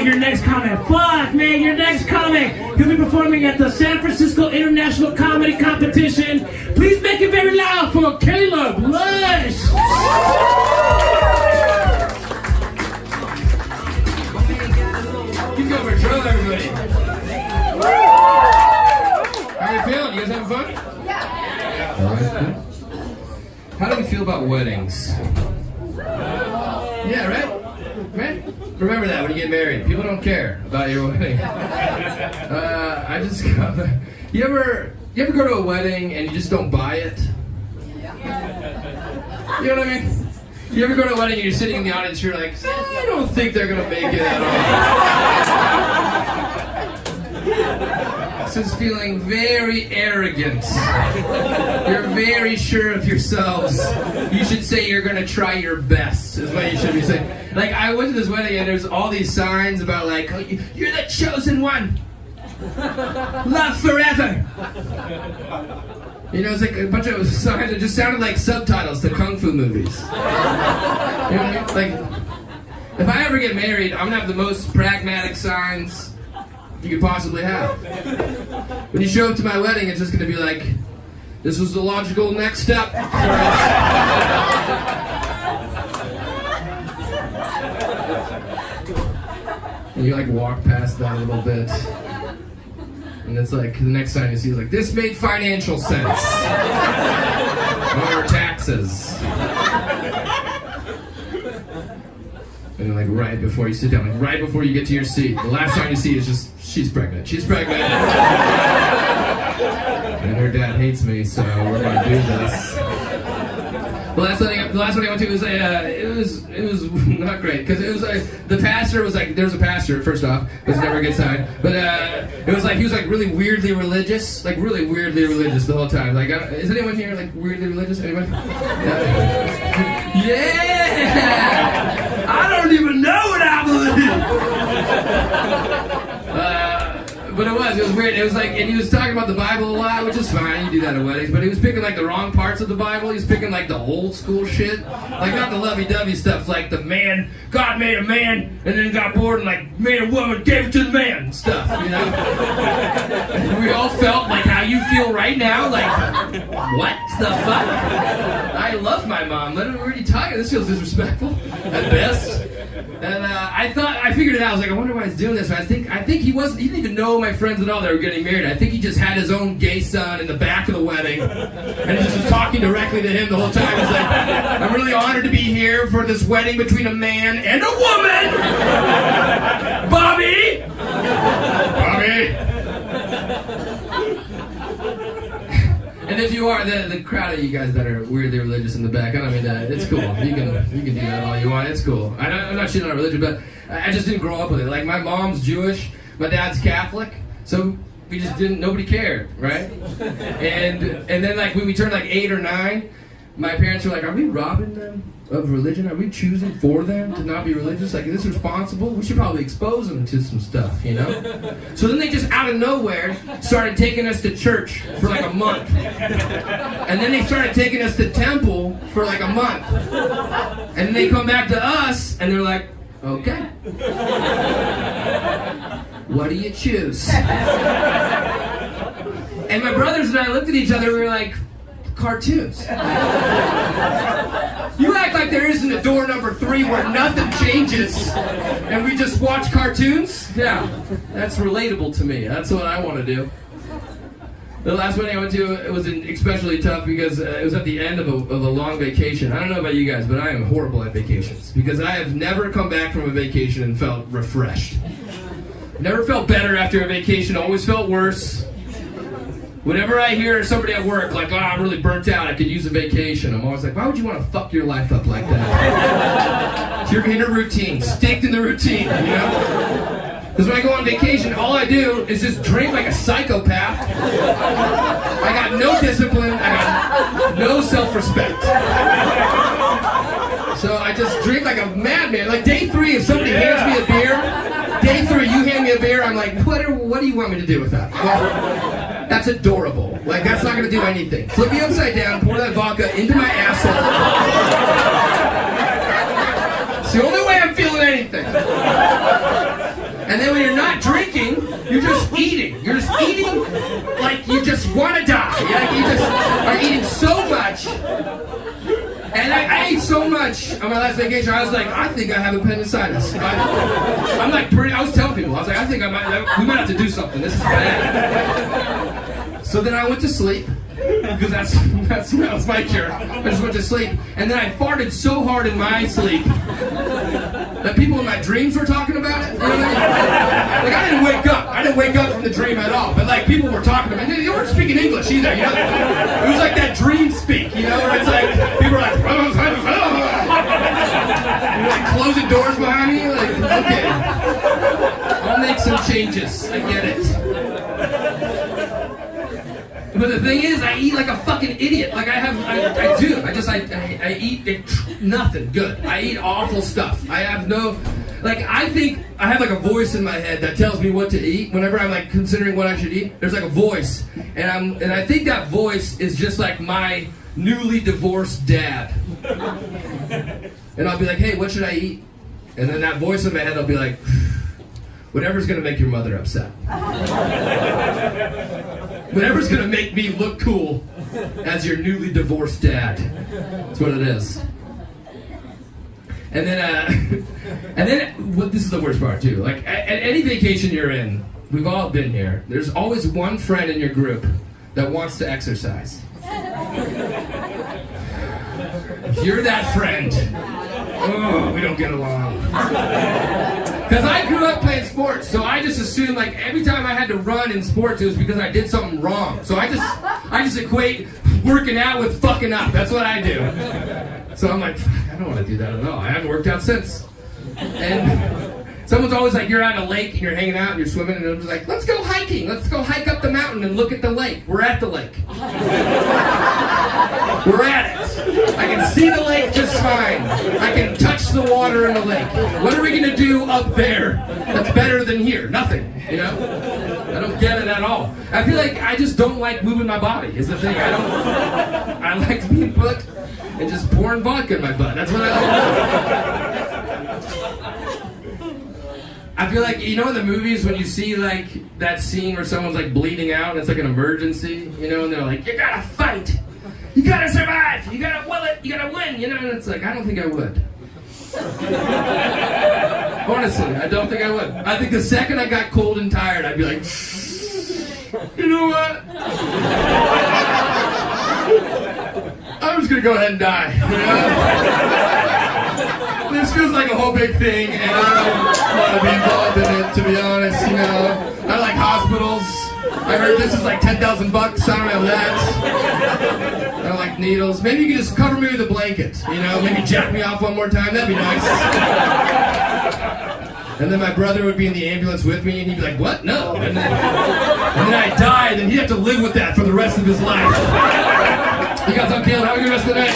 man, your next comic. Fuck, man, your next comic. He'll be performing at the San Francisco International Comedy Competition. Please make it very loud for Caleb Lush. Keep going for drill, everybody. How are you feeling? You guys having fun? Yeah. All right. How do we feel about weddings? Yeah, right? Right? Remember that when you get married. People don't care about your wedding. I just got... You ever go to a wedding and you just don't buy it? You know what I mean? You ever go to a wedding and you're sitting in the audience, you're like, I don't think they're gonna make it at all. This is feeling very arrogant. You're very sure of yourselves. You should say you're gonna try your best, is what you should be saying. Like, I went to this wedding and there's all these signs about like, oh, you're the chosen one. Love forever. You know, it's like a bunch of signs that just sounded like subtitles to kung fu movies. You know what I mean? Like, if I ever get married, I'm gonna have the most pragmatic signs you could possibly have. When you show up to my wedding, it's just gonna be like, this was the logical next step for us. And you like walk past that a little bit. And it's like, the next sign you see is like, this made financial sense. Lower taxes. And then like right before you sit down, like right before you get to your seat, the last sign you see is just, she's pregnant. She's pregnant. And her dad hates me, so we're gonna do this. The last one I went to was it was not great because it was like the pastor was like, there was a pastor first off, it was never a good sign, but it was like he was like really weirdly religious the whole time. Like, is anyone here like weirdly religious? Anyone? Yeah, I don't even know what I believe. But it was weird. It was like, and he was talking about the Bible a lot, which is fine, you do that at weddings, but he was picking like the wrong parts of the Bible. He was picking like the old school shit. Like not the lovey-dovey stuff, like the man, God made a man, and then got bored and like made a woman, gave it to the man stuff, you know? And we all felt like how you feel right now, like, what the fuck? I love my mom. What are you talking? This feels disrespectful at best. And I figured it out. I was like, I wonder why he's doing this. But I think he didn't even know my friends at all that were getting married. I think he just had his own gay son in the back of the wedding, and he just was talking directly to him the whole time. He's like, I'm really honored to be here for this wedding between a man and a woman. Bobby. And if you are, the crowd of you guys that are weirdly religious in the back, I don't mean that. It's cool. You can do that all you want. It's cool. I'm not shitting on religion, but I just didn't grow up with it. Like, my mom's Jewish, my dad's Catholic, so we just didn't, nobody cared, right? And then, like, when we turned, like, 8 or 9, my parents were like, are we robbing them of religion? Are we choosing for them to not be religious? Like, is this responsible? We should probably expose them to some stuff, you know? So then they just out of nowhere started taking us to church for like a month. And then they started taking us to temple for like a month. And then they come back to us and they're like, okay. What do you choose? And my brothers and I looked at each other and we were like, cartoons. You act like there isn't a door number 3 where nothing changes and we just watch cartoons? Yeah, that's relatable to me. That's what I want to do. The last wedding I went to, it was especially tough because it was at the end of a long vacation. I don't know about you guys, but I am horrible at vacations because I have never come back from a vacation and felt refreshed. Never felt better after a vacation, always felt worse. Whenever I hear somebody at work like, oh, I'm really burnt out, I could use a vacation, I'm always like, why would you want to fuck your life up like that? You're in a routine, stick in the routine, you know? Because when I go on vacation, all I do is just drink like a psychopath. I got no discipline, I got no self-respect. So I just drink like a madman. Like day 3, if somebody hands me a beer, day 3, you hand me a beer, I'm like, what do you want me to do with that? Well, that's adorable. Like, that's not going to do anything. Flip me upside down, pour that vodka into my asshole. It's the only way I'm feeling anything. And then when you're not drinking, you're just eating. You're just eating like you just want to die. Like you just are eating so much. And I ate so much on my last vacation, I was like, I think I have appendicitis. I was telling people, I was like, I think we might have to do something. This is bad. So then I went to sleep, because that was my cure. I just went to sleep, and then I farted so hard in my sleep that people in my dreams were talking about it. You know what I mean? Like I didn't wake up. I didn't wake up from the dream at all. But like people were talking about it. They weren't speaking English either. You know? It was like that dream speak. You know, where it's like people were like, like closing doors behind me. Like okay, I'll make some changes. I get it. But the thing is, I eat like a fucking idiot. Like I do. I eat nothing good. I eat awful stuff. I have no, like I think I have like a voice in my head that tells me what to eat. Whenever I'm like considering what I should eat, there's like a voice, and I think that voice is just like my newly divorced dad. And I'll be like, hey, what should I eat? And then that voice in my head will be like, whatever's gonna make your mother upset. Whatever's gonna make me look cool as your newly divorced dad. That's what it is. And then, this is the worst part too. Like at any vacation you're in, we've all been here. There's always one friend in your group that wants to exercise. If you're that friend, we don't get along. Because I grew up playing sports, so I just assumed like every time I had to run in sports, it was because I did something wrong. So I just equate working out with fucking up. That's what I do. So I'm like, I don't want to do that at all. I haven't worked out since. And someone's always like, you're on a lake and you're hanging out and you're swimming, and I'm just like, let's go hiking. Let's go hike up the mountain and look at the lake. We're at the lake. We're at it. I can see the lake just fine. I can touch the water in the lake. What are we going to do up there that's better than here? Nothing, you know? I don't get it at all. I feel like I just don't like moving my body is the thing. I like being put and just pouring vodka in my butt. That's what I like. I feel like, you know in the movies when you see like that scene where someone's like bleeding out and it's like an emergency, you know, and they're like, you gotta fight. You gotta survive. You gotta will it. You gotta win. You know, and it's like, I don't think I would. Honestly, I don't think I would. I think the second I got cold and tired, I'd be like, you know what? I'm just gonna go ahead and die. You know? This feels like a whole big thing, and I don't want to be involved in it, to be honest. You know, I like hospitals. I heard this is like $10,000. I don't have that. I don't like needles. Maybe you can just cover me with a blanket. You know, maybe jack me off one more time. That'd be nice. And then my brother would be in the ambulance with me, and he'd be like, "What? No." And then I'd die, and then he'd have to live with that for the rest of his life. You guys, I'm Caleb. Have a good rest of the night.